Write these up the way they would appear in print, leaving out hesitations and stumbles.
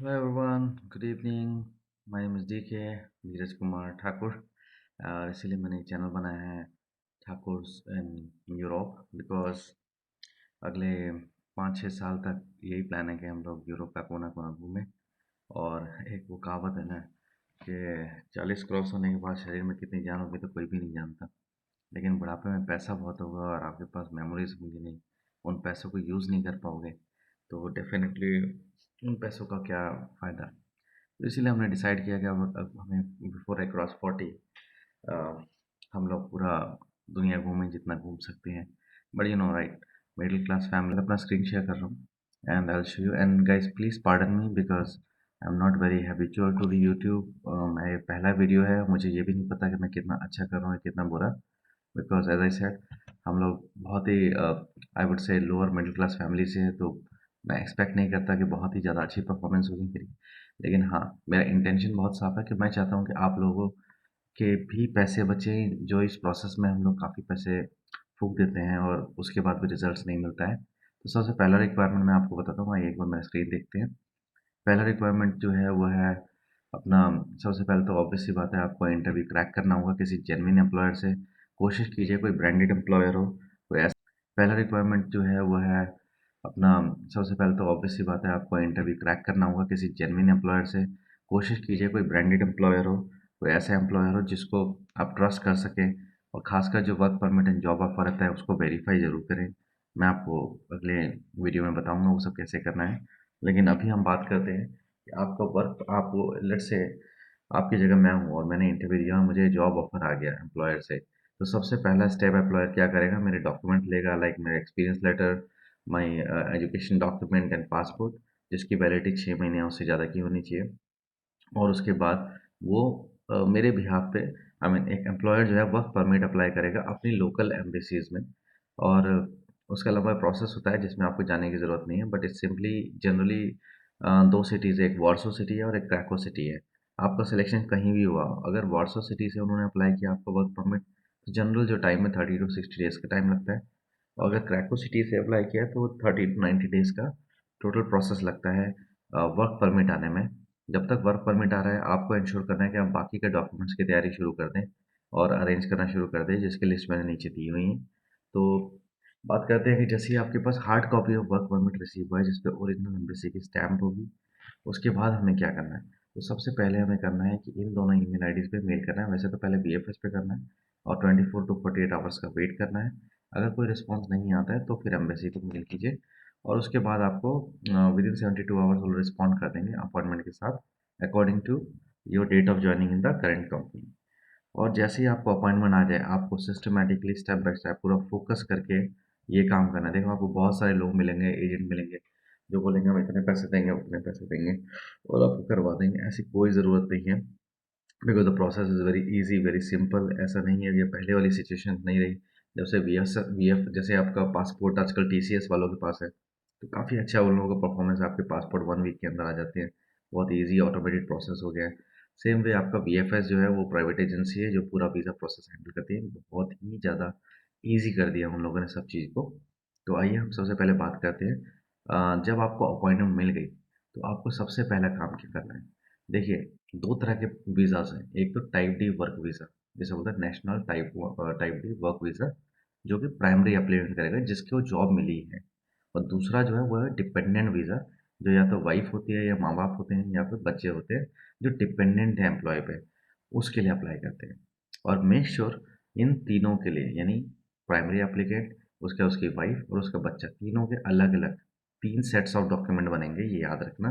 Hello everyone, good evening. My name is DK धीरज कुमार ठाकुर। इसीलिए मैंने एक चैनल बनाया है ठाकुर इन यूरोप बिकॉज अगले 5-6 साल तक यही प्लान है कि हम लोग यूरोप का कोना कोना घूमें। और एक वो कहावत है ना कि 40 क्रॉस होने के बाद शरीर में कितनी जान होगी तो कोई भी नहीं जानता। लेकिन बुढ़ापे में पैसा बहुत होगा और आपके पास मेमोरीज होंगी नहीं, उन पैसों को यूज़ नहीं कर पाओगे तो डेफिनेटली उन पैसों का क्या फ़ायदा। तो इसीलिए हमने डिसाइड किया कि अब हमें बिफोर आई क्रॉस 40 हम लोग पूरा दुनिया घूमें जितना घूम सकते हैं। But you know right, middle class family. अपना स्क्रीन शेयर कर रहा हूँ and I show you and guys please pardon me because I am not very habitual to the YouTube. मेरा पहला वीडियो है, मुझे ये भी नहीं पता कि मैं कितना अच्छा कर रहा हूँ या कितना बुरा। बिकॉज एज आई सेड हम लोग बहुत ही I would say lower middle class family से हैं, तो मैं एक्सपेक्ट नहीं करता कि बहुत ही ज़्यादा अच्छी परफॉर्मेंस होगी मेरी। लेकिन हाँ, मेरा इंटेंशन बहुत साफ है कि मैं चाहता हूँ कि आप लोगों के भी पैसे बचें, जो इस प्रोसेस में हम लोग काफ़ी पैसे फूँक देते हैं और उसके बाद भी रिजल्ट्स नहीं मिलता है। तो सबसे पहला रिक्वायरमेंट मैं आपको बताता हूँ, आइए एक बार मेरा स्क्रीन देखते हैं। पहला रिक्वायरमेंट जो है वो है अपना, सबसे पहले तो ऑब्वियस सी बात है आपको इंटरव्यू क्रैक करना होगा किसी जेन्युइन एम्प्लॉयर से। कोशिश कीजिए कोई ब्रांडेड एम्प्लॉयर हो, कोई ऐसा। पहला रिक्वायरमेंट जो है वो है अपना, सबसे पहले तो ऑब्वियस सी बात है आपको इंटरव्यू क्रैक करना होगा किसी जेन्युइन एम्प्लॉयर से। कोशिश कीजिए कोई ब्रांडेड एम्प्लॉयर हो, कोई ऐसा एम्प्लॉयर हो जिसको आप ट्रस्ट कर सकें। और खासकर जो work permit and job offer रहता है उसको वेरीफाई ज़रूर करें। मैं आपको अगले वीडियो में बताऊंगा वो सब कैसे करना है। लेकिन अभी हम बात करते हैं कि आपका वर्क, आप लेट्स से आपकी जगह मैं हूँ और मैंने इंटरव्यू दिया और मुझे जॉब ऑफर आ गया एम्प्लॉयर से। तो सबसे पहला स्टेप एम्प्लॉयर क्या करेगा, मेरे डॉक्यूमेंट लेगा, लाइक मेरा experience letter, my education document and passport, जिसकी वैलिडिटी 6 महीने या उससे ज़्यादा की होनी चाहिए। और उसके बाद वो मेरे बिहाफ पे आई मीन एक एम्प्लॉयर जो है वर्क परमिट अप्लाई करेगा अपनी लोकल एम्बेसीज में। और उसका लंबा प्रोसेस होता है जिसमें आपको जाने की ज़रूरत नहीं है, बट इट्स सिंपली जनरली दो सिटीज़ है, एक वार्सो सिटी है और एक क्रैको सिटी है। आपका सिलेक्शन कहीं भी हुआ, अगर वार्सो सिटी से उन्होंने अप्लाई किया आपका वर्क परमिट, तो जनरल जो टाइम है 30 to 60 डेज़ का टाइम लगता है। और अगर क्रैको सिटी से अप्लाई किया तो 30 to 90 डेज़ का टोटल प्रोसेस लगता है वर्क परमिट आने में। जब तक वर्क परमिट आ रहा है आपको इंश्योर करना है कि आप बाकी के डॉक्यूमेंट्स की तैयारी शुरू कर दें और अरेंज करना शुरू कर दें, जिसकी लिस्ट मैंने नीचे दी हुई है। तो बात करते हैं कि जैसे ही आपके पास hard copy of work permit receive हुआ है जिस पे ओरिजिनल एम्बेसी की स्टैम्प होगी, उसके बाद हमें क्या करना है। तो सबसे पहले हमें करना है कि इन दोनों ईमेल आईडीज़ पे मेल करना है। वैसे तो पहले बीएफएस पे करना है और 24 to 48 आवर्स का वेट करना है। अगर कोई रिस्पॉन्स नहीं आता है तो फिर एम्बेसी को मेल कीजिए और उसके बाद आपको विद इन 72 आवर्स वो रिस्पॉन्ड कर देंगे अपॉइंटमेंट के साथ, according to your date of joining in the current company. और जैसे ही आपको अपॉइंटमेंट आ जाए आपको सिस्टमेटिकली स्टेप बाय स्टेप पूरा फोकस करके ये काम करना है। देखो आपको बहुत सारे लोग मिलेंगे, एजेंट मिलेंगे जो बोलेंगे हम इतने पैसे देंगे उतने पैसे देंगे और आपको करवा देंगे। ऐसी कोई ज़रूरत नहीं है because the process is very easy, very simple. ऐसा नहीं है, ये पहले वाली सिचुएशन नहीं रही जब से वी एफ जैसे आपका पासपोर्ट आजकल टीसीएस वालों के पास है, तो काफ़ी अच्छा उन लोगों का परफॉर्मेंस, आपके पासपोर्ट 1 वीक के अंदर आ जाते हैं। बहुत ईजी ऑटोमेटेड प्रोसेस हो गया है। सेम वे आपका वीएफएस जो है वो प्राइवेट एजेंसी है जो पूरा वीज़ा प्रोसेस हैंडल करती है। बहुत ही ज़्यादा ईजी कर दिया उन लोगों ने सब चीज़ को। तो आइए हम सबसे पहले बात करते हैं, जब आपको अपॉइंटमेंट मिल गई तो आपको सबसे पहला काम क्या करना है। देखिए, दो तरह के वीज़ाज़ हैं। एक तो टाइप डी वर्क वीज़ा, जिसे बोलते हैं national type D work visa, जो कि प्राइमरी एप्लीकेंट करेगा जिसको जॉब मिली है। और दूसरा जो है वो है डिपेंडेंट वीज़ा, जो या तो वाइफ होती है या माँ बाप होते हैं या फिर बच्चे होते हैं जो डिपेंडेंट है एम्प्लॉय पे, उसके लिए अप्लाई करते हैं। और मेक श्योर इन तीनों के लिए, यानी प्राइमरी एप्लीकेंट, उसका उसकी वाइफ और उसका बच्चा, तीनों के अलग अलग 3 सेट्स ऑफ डॉक्यूमेंट बनेंगे, ये याद रखना।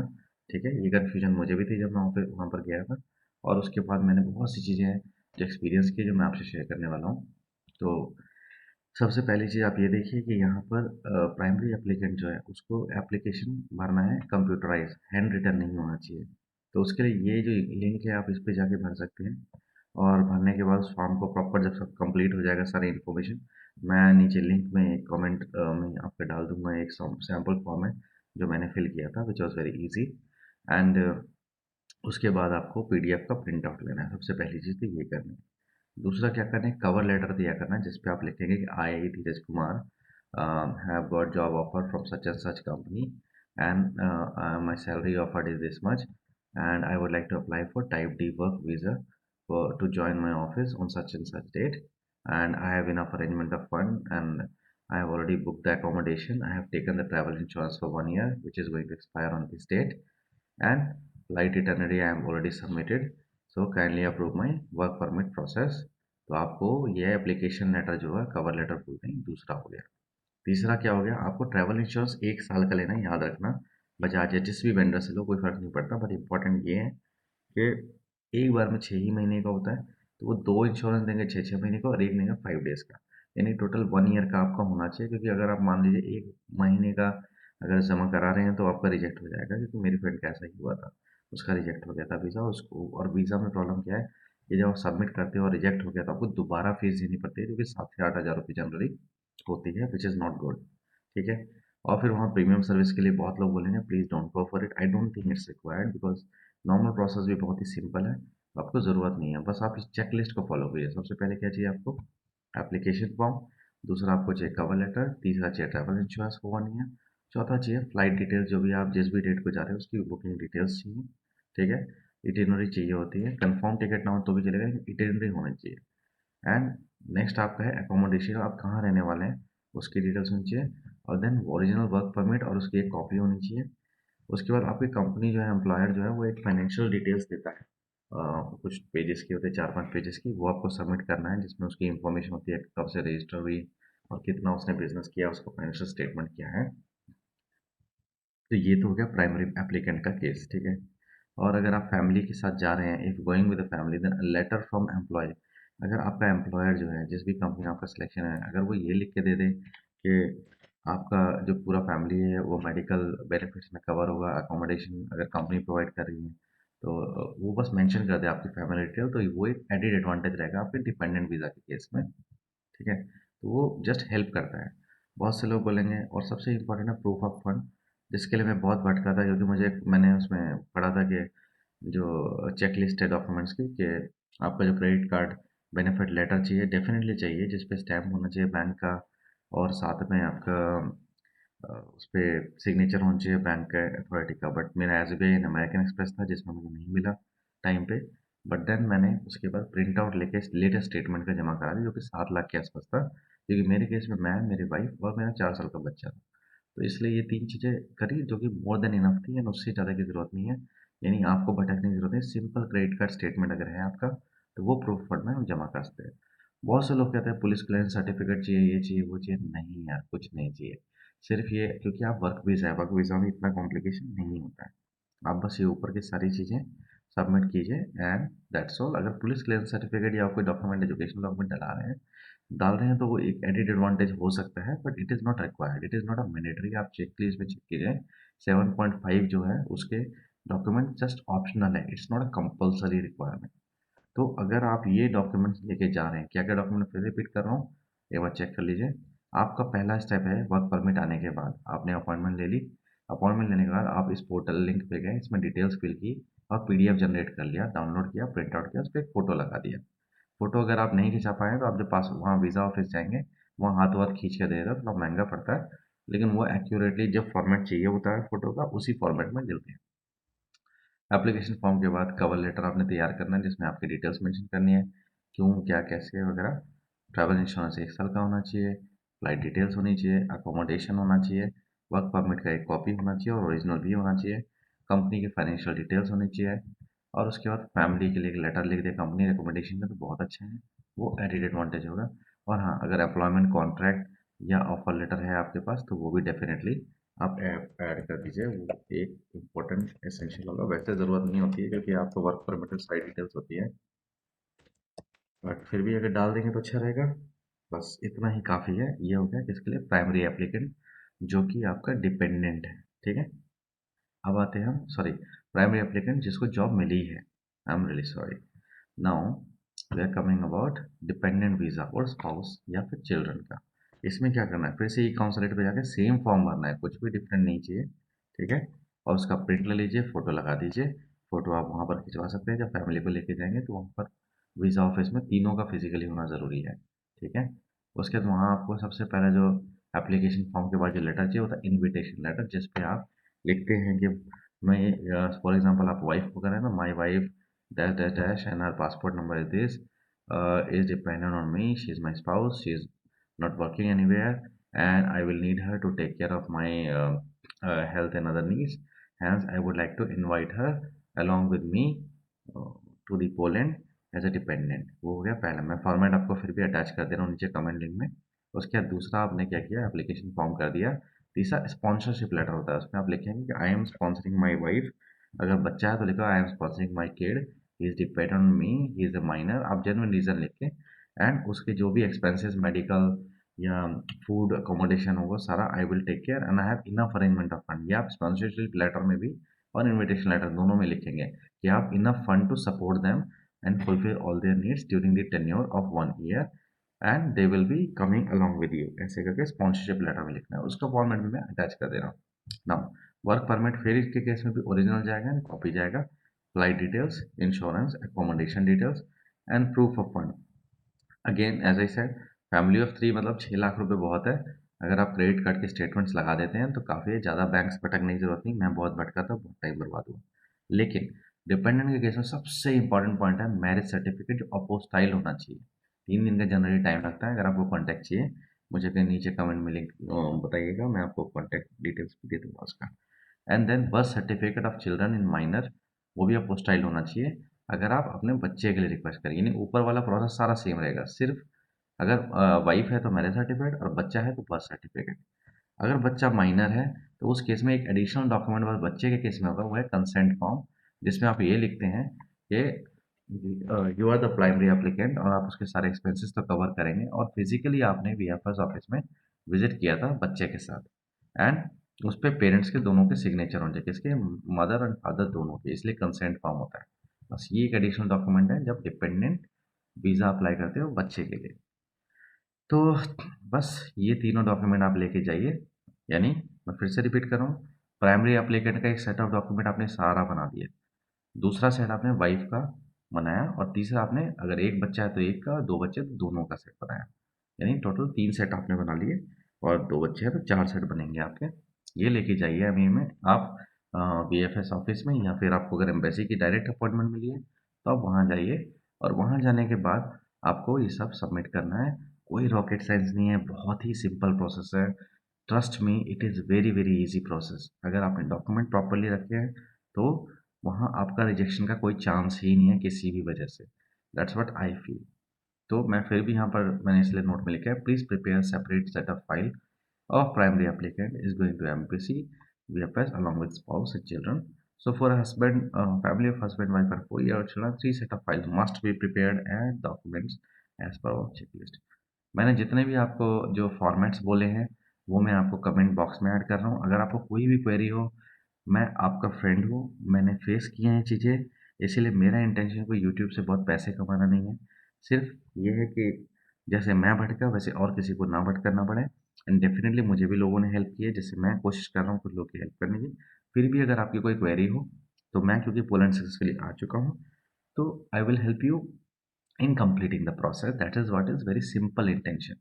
ठीक है, ये कन्फ्यूजन मुझे भी थी जब मैं वहाँ पर गया था। और उसके बाद मैंने बहुत सी चीज़ें जो एक्सपीरियंस की जो मैं आपसे शेयर करने वाला हूँ। तो सबसे पहली चीज़ आप ये देखिए कि यहाँ पर प्राइमरी एप्लीकेंट जो है उसको एप्लीकेशन भरना है कंप्यूटराइज, हैंड रिटन नहीं होना चाहिए। तो उसके लिए ये जो लिंक है आप इस पे जाके भर सकते हैं। और भरने के बाद उस फॉर्म को प्रॉपर जब सब कंप्लीट हो जाएगा सारी इन्फॉर्मेशन, मैं नीचे लिंक में एक कमेंट में आपको डाल दूंगा। एक सैम्पल फॉर्म है जो मैंने फिल किया था which was very easy. And उसके बाद आपको पीडीएफ का प्रिंट आउट लेना है। सबसे पहली चीज़ तो ये करनी है। दूसरा क्या करना है, कवर लेटर दिया करना है जिस पे आप लिखेंगे कि I Dheeraj Kumar have got job offer from such and such company and my salary offered is this much, and I would like to apply for type D work visa to join my office on such and such date, and I have enough arrangement of fund, and I have already booked the accommodation. I have taken the travel insurance for 1 year, which is going to expire on this date, and flight itinerary I am already submitted. So kindly approve my work permit process. तो आपको ये application letter जो है cover letter बोलते हैं, दूसरा हो गया। तीसरा क्या हो गया, आपको ट्रैवल इंश्योरेंस 1 साल का लेना है, याद रखना। बजाज या जिस भी वेंडर से लो कोई फ़र्क नहीं पड़ता, बट इंपॉर्टेंट ये है कि एक बार में 6 ही महीने का होता है, तो वो दो इंश्योरेंस देंगे 6 6 महीने का और एक देंगे 5 डेज़ का, यानी टोटल 1 ईयर का आपका होना चाहिए। क्योंकि अगर आप मान लीजिए 1 महीने का अगर जमा करा रहे हैं तो आपका रिजेक्ट हो जाएगा, क्योंकि मेरी फ्रेंड का ऐसा ही हुआ था, उसका रिजेक्ट हो गया था वीज़ा उसको। और वीज़ा में प्रॉब्लम क्या है कि जब आप सबमिट करते हो और रिजेक्ट हो गया तो आपको दोबारा फीस देनी पड़ती है, जो कि 7 से 8 हज़ार रुपये जनरली होती है, विच इज़ नॉट गुड। ठीक है। और फिर वहाँ प्रीमियम सर्विस के लिए बहुत लोग बोलेंगे please don't go for it, I don't think it's required, because normal process भी बहुत ही सिंपल है, आपको ज़रूरत नहीं है। बस आप इस चेक लिस्ट को फॉलो करिए। सबसे पहले क्या चाहिए आपको, एप्लीकेशन फॉर्म। दूसरा आपको चाहिए कवर लेटर। तीसरा चाहिए ट्रैवल इंश्योरेंस फॉर 1 ईयर। चौथा चाहिए फ्लाइट डिटेल्स, जो भी आप जिस भी डेट को जा रहे हो उसकी बुकिंग डिटेल्स चाहिए। ठीक है। इटिनरी चाहिए होती है, कंफर्म टिकट ना हो तो भी चलेगा, इटिनरी होनी चाहिए। एंड नेक्स्ट आपका है एकोमोडेशन, आप कहाँ रहने वाले हैं उसकी डिटेल्स होनी चाहिए। और देन ओरिजिनल वर्क परमिट और उसकी एक कॉपी होनी चाहिए। उसके बाद आपकी कंपनी जो है, एम्प्लॉयर जो है, वो एक फाइनेंशियल डिटेल्स देता है, कुछ पेजेस की होते हैं, 4 5 पेजेस की, वो आपको सबमिट करना है, जिसमें उसकी इन्फॉर्मेशन होती है कब से रजिस्टर हुई और कितना उसने बिजनेस किया, उसका फाइनेंशियल स्टेटमेंट क्या है। तो ये तो हो गया प्राइमरी एप्लीकेंट का केस। ठीक है। और अगर आप फैमिली के साथ जा रहे हैं, if going with a family, then letter from employ. अगर आपका एम्प्लॉयर जो है, जिस भी कंपनी में आपका सिलेक्शन है, अगर वो ये लिख के दे दे कि आपका जो पूरा फैमिली है वो मेडिकल बेनिफिट्स में कवर होगा, अकोमोडेशन अगर कंपनी प्रोवाइड कर रही है, तो वो बस मेंशन कर दे आपकी फैमिली डिटेल, तो वो एक एडेड एडवांटेज रहेगा आपके डिपेंडेंट वीज़ा के केस में। ठीक है। तो वो जस्ट हेल्प करता है। बहुत से लोग बोलेंगे, और सबसे इम्पोर्टेंट है प्रूफ ऑफ फंड, जिसके लिए मैं बहुत भटका था, क्योंकि मैंने उसमें पढ़ा था कि जो चेक लिस्ट है डॉक्यूमेंट्स की, कि आपका जो क्रेडिट कार्ड बेनिफिट लेटर चाहिए, डेफिनेटली चाहिए, जिस पे स्टैम्प होना चाहिए बैंक का, और साथ में आपका उस पर सिग्नेचर होना चाहिए बैंक के अथॉरिटी का। बट मेरा S B I and American Express था, जिसमें मुझे नहीं मिला टाइम पे। बट देन मैंने उसके बाद प्रिंट आउट लेके लेटेस्ट स्टेटमेंट का जमा करा दिया, जो कि 7 लाख के आसपास था, क्योंकि मेरे केस में मैं, मेरी वाइफ और मेरा 4 साल का बच्चा था। तो इसलिए ये 3 चीज़ें करी, जो कि मोर देन इनफ थी, एंड उससे ज़्यादा की ज़रूरत नहीं है। यानी आपको भटकने की ज़रूरत नहीं, सिंपल क्रेडिट कार्ड स्टेटमेंट अगर है आपका, तो वो प्रूफ फंड में हम जमा कर सकते हैं। बहुत से लोग कहते हैं पुलिस क्लियरेंस सर्टिफिकेट चाहिए, ये चाहिए, वो चाहिए। नहीं यार, कुछ नहीं चाहिए। सिर्फ ये, क्योंकि आप वर्क वीज़ा है, वर्क वीज़ा में इतना कॉम्प्लिकेशन नहीं होता है। आप बस ये ऊपर की सारी चीज़ें सबमिट कीजिए, एंड दैट्स ऑल। अगर पुलिस क्लियरेंस सर्टिफिकेट या कोई डॉक्यूमेंट, एजुकेशन डॉक्यूमेंट डाल रहे हैं तो वो एक एडिड एडवांटेज हो सकता है, but it is not required, it is not a mandatory. आप चेक प्लीज में चेक कीजिए, 7.5 जो है उसके डॉक्यूमेंट जस्ट ऑप्शनल है, it's not a compulsory requirement. तो अगर आप ये डॉक्यूमेंट्स लेके जा रहे हैं, क्या क्या डॉक्यूमेंट फिर रिपीट कर रहा हूँ, एक बार चेक कर लीजिए। आपका पहला स्टेप है, वर्क परमिट आने के बाद आपने अपॉइंटमेंट ले ली। अपॉइंटमेंट लेने के बाद आप इस पोर्टल लिंक पे गए, इसमें डिटेल्स फिल की और पीडीएफ जनरेट कर लिया, डाउनलोड किया, प्रिंट आउट किया, उस पर एक फ़ोटो लगा दिया। फ़ोटो अगर आप नहीं खिंचा पाएँ तो आप जब पास वहाँ वीज़ा ऑफिस जाएँगे, वहाँ हाथों हाथ खींच के दे दो, थोड़ा महँगा पड़ता है, लेकिन वो एक्यूरेटली जब फॉर्मेट चाहिए होता है फ़ोटो का, उसी फॉर्मेट में मिलती है। एप्लीकेशन फॉर्म के बाद कवर लेटर आपने तैयार करना है, जिसमें आपकी डिटेल्स मेंशन करनी है, क्यों, क्या, कैसे वगैरह। ट्रैवल इंश्योरेंस 1 साल का होना चाहिए, फ्लाइट डिटेल्स होनी चाहिए, अकोमोडेशन होना चाहिए, वर्क परमिट का एक कॉपी होना चाहिए और ओरिजिनल भी होना चाहिए, कंपनी की फाइनेंशियल डिटेल्स होनी चाहिए, और उसके बाद फैमिली के लिए एक लेटर लिख दे कंपनी रिकमेंडेशन का, तो बहुत अच्छा है, वो एडिड एडवांटेज होगा। और हाँ, अगर एम्प्लॉयमेंट कॉन्ट्रैक्ट या ऑफर लेटर है आपके पास, तो वो भी डेफिनेटली आप ऐड कर दीजिए, वो एक इम्पोर्टेंट एसेंशियल होगा। वैसे ज़रूरत नहीं होती है, क्योंकि आपको वर्क परमिट साइड डिटेल्स होती है, बट फिर भी अगर डाल देंगे तो अच्छा रहेगा। बस इतना ही काफ़ी है। ये हो गया किसके लिए, प्राइमरी एप्लीकेंट, जो कि आपका डिपेंडेंट है। ठीक है। अब आते हैं हम, सॉरी, प्राइमरी एप्लीकेंट जिसको जॉब मिली है, I am really sorry. Now we are coming about dependent visa और स्पाउस या फिर चिल्ड्रन का। इसमें क्या करना है, फिर से ई काउंसलेट पे जाकर सेम फॉर्म भरना है, कुछ भी डिफरेंट नहीं चाहिए। ठीक है। और उसका प्रिंट ले लीजिए, फ़ोटो लगा दीजिए। फ़ोटो आप वहाँ पर खिंचवा सकते हैं, जब फैमिली को लेके जाएंगे तो वहाँ पर वीज़ा ऑफिस में तीनों का फिजिकली होना ज़रूरी है। ठीक है। उसके बाद वहाँ आपको सबसे पहले जो एप्लीकेशन फॉर्म के बाद जो लेटर चाहिए, वो था इन्विटेशन लेटर, जिस पे आप लिखते हैं कि मैं फॉर एग्जांपल आप वाइफ को करें ना, my wife dash dash dash and her passport number is this, is dependent on me, she is my spouse, she is not working anywhere, and I will need her to take care of my health and other needs. Hence I would like to invite her along with me uh, to the Poland as a dependent. वो हो गया पहला। मैं format आपको फिर भी attach कर दे रहा हूँ नीचे कमेंट लिंक में। उसके बाद दूसरा आपने क्या किया, एप्लीकेशन फॉर्म कर दिया। तीसरा स्पॉन्सरशिप लेटर होता है, उसमें आप लिखेंगे कि I am sponsoring my wife. अगर बच्चा है तो लिखो I am sponsoring my kid, he is depend on me, he is a minor. आप जेन्युइन रीजन लिख के एंड उसके जो भी एक्सपेंसेस मेडिकल या फूड अकोमोडेशन होगा सारा I will take care and I have enough arrangement of fund. ये आप स्पॉन्सरशिप लेटर में भी और इन्विटेशन लेटर दोनों में लिखेंगे कि आप enough fund to support them and fulfill all their needs during the tenure of 1 year and they will be coming along with you। ऐसे करके स्पॉन्सरशिप लेटर में लिखना है, उसका फॉर्मेट भी मैं अटैच कर दे रहा हूँ। नाउ वर्क परमिट फिर इसके केस में भी ओरिजिनल जाएगा एंड कॉपी जाएगा। Flight details, insurance, accommodation details and proof of fund. Again as I said, family of 3 मतलब 6 लाख रुपए बहुत है। अगर आप क्रेडिट कार्ड के स्टेटमेंट्स लगा देते हैं तो काफ़ी ज़्यादा बैंक्स भटकने की जरूरत नहीं। मैं बहुत भटका था, बहुत टाइम बर्बाद हुआ। लेकिन डिपेंडेंट के केस में सबसे इंपॉर्टेंट पॉइंट है मैरिज सर्टिफिकेट, जो अपोस्टाइल होना चाहिए। 3 दिन का जनरली टाइम लगता है। अगर आपको कॉन्टैक्ट चाहिए मुझे कहीं नीचे कमेंट में लिंक बताइएगा, मैं आपको कॉन्टैक्ट डिटेल्स भी दे दूंगा उसका। And then birth certificate of children in minor, वो भी अपोस्टाइल होना चाहिए। अगर आप अपने बच्चे के लिए रिक्वेस्ट करें, यानी ऊपर वाला प्रोसेस सारा सेम रहेगा, सिर्फ अगर वाइफ है तो मैरिज सर्टिफिकेट और बच्चा है तो बर्थ सर्टिफिकेट। अगर बच्चा माइनर है तो उस केस में एक एडिशनल डॉक्यूमेंट बस बच्चे के केस में होगा, वो है कंसेंट फॉर्म, जिसमें आप ये लिखते हैं कि you are the primary applicant और आप उसके सारे एक्सपेंसेस तो कवर करेंगे और फिजिकली आपने वीएफएस ऑफिस में विजिट किया था बच्चे के साथ। एंड उस पर पेरेंट्स के दोनों के सिग्नेचर होने चाहिए, किसके, मदर एंड फादर दोनों के, इसलिए कंसेंट फॉर्म होता है। बस ये एक एडिशनल डॉक्यूमेंट है जब डिपेंडेंट वीज़ा अप्लाई करते हो बच्चे के लिए। तो बस ये तीनों डॉक्यूमेंट आप लेके जाइए। यानी मैं फिर से रिपीट कर रहा हूँ, प्राइमरी एप्लीकेंट का एक सेट ऑफ डॉक्यूमेंट आपने सारा बना दिया, दूसरा सेट आपने वाइफ का बनाया और तीसरा आपने अगर एक बच्चा है तो एक का, दो बच्चे तो दोनों का सेट बनाया। यानी टोटल 3 सेट आपने बना लिए और 2 बच्चे हैं तो 4 सेट बनेंगे आपके। ये लेके जाइए अभी में आप वीएफएस ऑफिस में, या फिर आपको अगर एम्बेसी की डायरेक्ट अपॉइंटमेंट मिली है तो आप वहाँ जाइए और वहाँ जाने के बाद आपको ये सब सबमिट करना है। कोई रॉकेट साइंस नहीं है, बहुत ही सिंपल प्रोसेस है। Trust me, it is very very easy process. अगर आपने डॉक्यूमेंट प्रॉपरली रखे हैं तो वहाँ आपका रिजेक्शन का कोई चांस ही नहीं है किसी भी वजह से। That's what I feel. तो मैं फिर भी यहाँ पर मैंने इसलिए नोट में लिखा है, please prepare separate set of file of primary applicant is going to MPC VFS along with spouse and children. So for a husband, family of husband, wife and 4 year children, 3 set of files must be prepared and documents as per our checklist। मैंने जितने भी आपको जो formats बोले हैं वो मैं आपको कमेंट बॉक्स में ऐड कर रहा हूँ। अगर आपको कोई भी क्वेरी हो, मैं आपका फ्रेंड हूँ, मैंने फेस किए हैं चीज़ें, इसीलिए मेरा इंटेंशन कोई यूट्यूब से बहुत पैसे कमाना नहीं है। सिर्फ ये है कि जैसे मैं भटका वैसे और किसी को ना भटकना पड़े। एंड डेफिनेटली मुझे भी लोगों ने हेल्प की है, जैसे मैं कोशिश कर रहा हूँ कुछ लोगों की हेल्प करने की। फिर भी अगर आपकी कोई क्वेरी हो तो मैं क्योंकि पोलैंड सक्सेसफुली आ चुका हूँ तो I will help you in completing the process। that is what is very simple intention।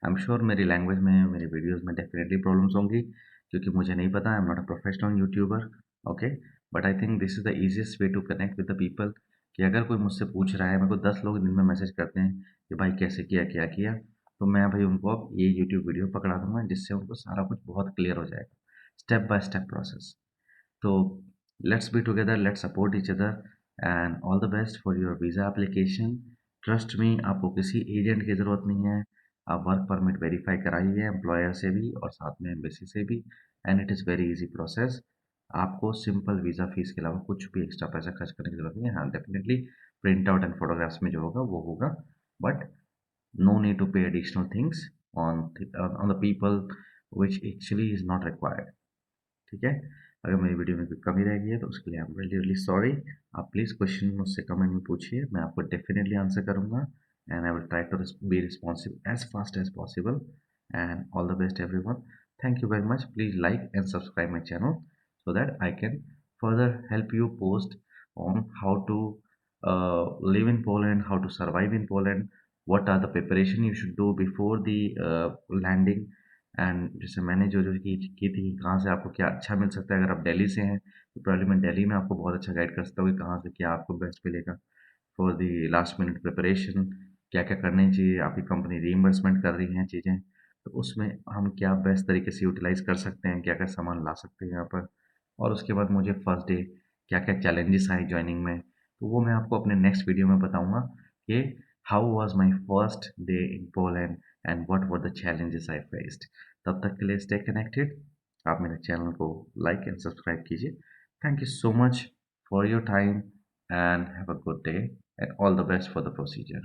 I am sure मेरी लैंग्वेज में, मेरी वीडियोस में डेफिनेटली प्रॉब्लम्स होंगी क्योंकि मुझे नहीं पता, I am not a professional YouTuber. Okay, but I think this is the easiest way to connect with the people. कि अगर कोई मुझसे पूछ रहा है, मेरे को 10 लोग दिन में मैसेज करते हैं कि भाई कैसे किया, क्या किया, तो मैं भाई उनको अब ये यूट्यूब वीडियो पकड़ा दूंगा जिससे उनको सारा कुछ बहुत क्लियर हो जाएगा, स्टेप बाय स्टेप प्रोसेस। तो let's be together, let's support each other and all the best for your visa application. Trust me, आपको किसी एजेंट की ज़रूरत नहीं है। आप वर्क परमिट वेरीफाई कराइए एम्प्लॉयर से भी और साथ में एम्बेसी से भी, and it is very easy process. आपको सिंपल वीज़ा फीस के अलावा कुछ भी एक्स्ट्रा पैसा खर्च करने की ज़रूरत नहीं है। हाँ, definitely print out and photographs में जो होगा वो होगा, बट नो नीड टू पे additional things on the people which actually is not required. ठीक है, अगर मेरी वीडियो में कोई कमी रह गई है तो उसके लिए I am really really sorry. आप प्लीज़ क्वेश्चन मुझसे कमेंट में पूछिए, मैं आपको डेफिनेटली आंसर करूँगा and I will try to be responsive as fast as possible. And all the best everyone. Thank you very much. Please like and subscribe my channel so that I can further help you post on how to live in Poland, how to survive in Poland, what are the preparation you should do before the landing, and जैसे मैंने जो जो की थी कहाँ से आपको क्या अच्छा मिल सकता है। अगर आप दिल्ली से हैं तो प्रॉब्लम मैं दिल्ली में आपको बहुत अच्छा गाइड कर सकता हूँ कि कहाँ से क्या आपको बेस्ट मिलेगा for the last minute preparation. क्या क्या करनी चाहिए, आपकी कंपनी रीइंबर्समेंट कर रही हैं चीज़ें, तो उसमें हम क्या बेस्ट तरीके से यूटिलाइज़ कर सकते हैं, क्या क्या सामान ला सकते हैं यहाँ पर। और उसके बाद मुझे फर्स्ट डे क्या क्या चैलेंजेस आए ज्वाइनिंग में, तो वो मैं आपको अपने नेक्स्ट वीडियो में बताऊँगा कि how was my first day in Poland and what were the challenges I faced. तब तक के लिए स्टे कनेक्टेड। आप मेरे चैनल को लाइक एंड सब्सक्राइब कीजिए। Thank you so much for your time and have a good day and all the best for the procedure.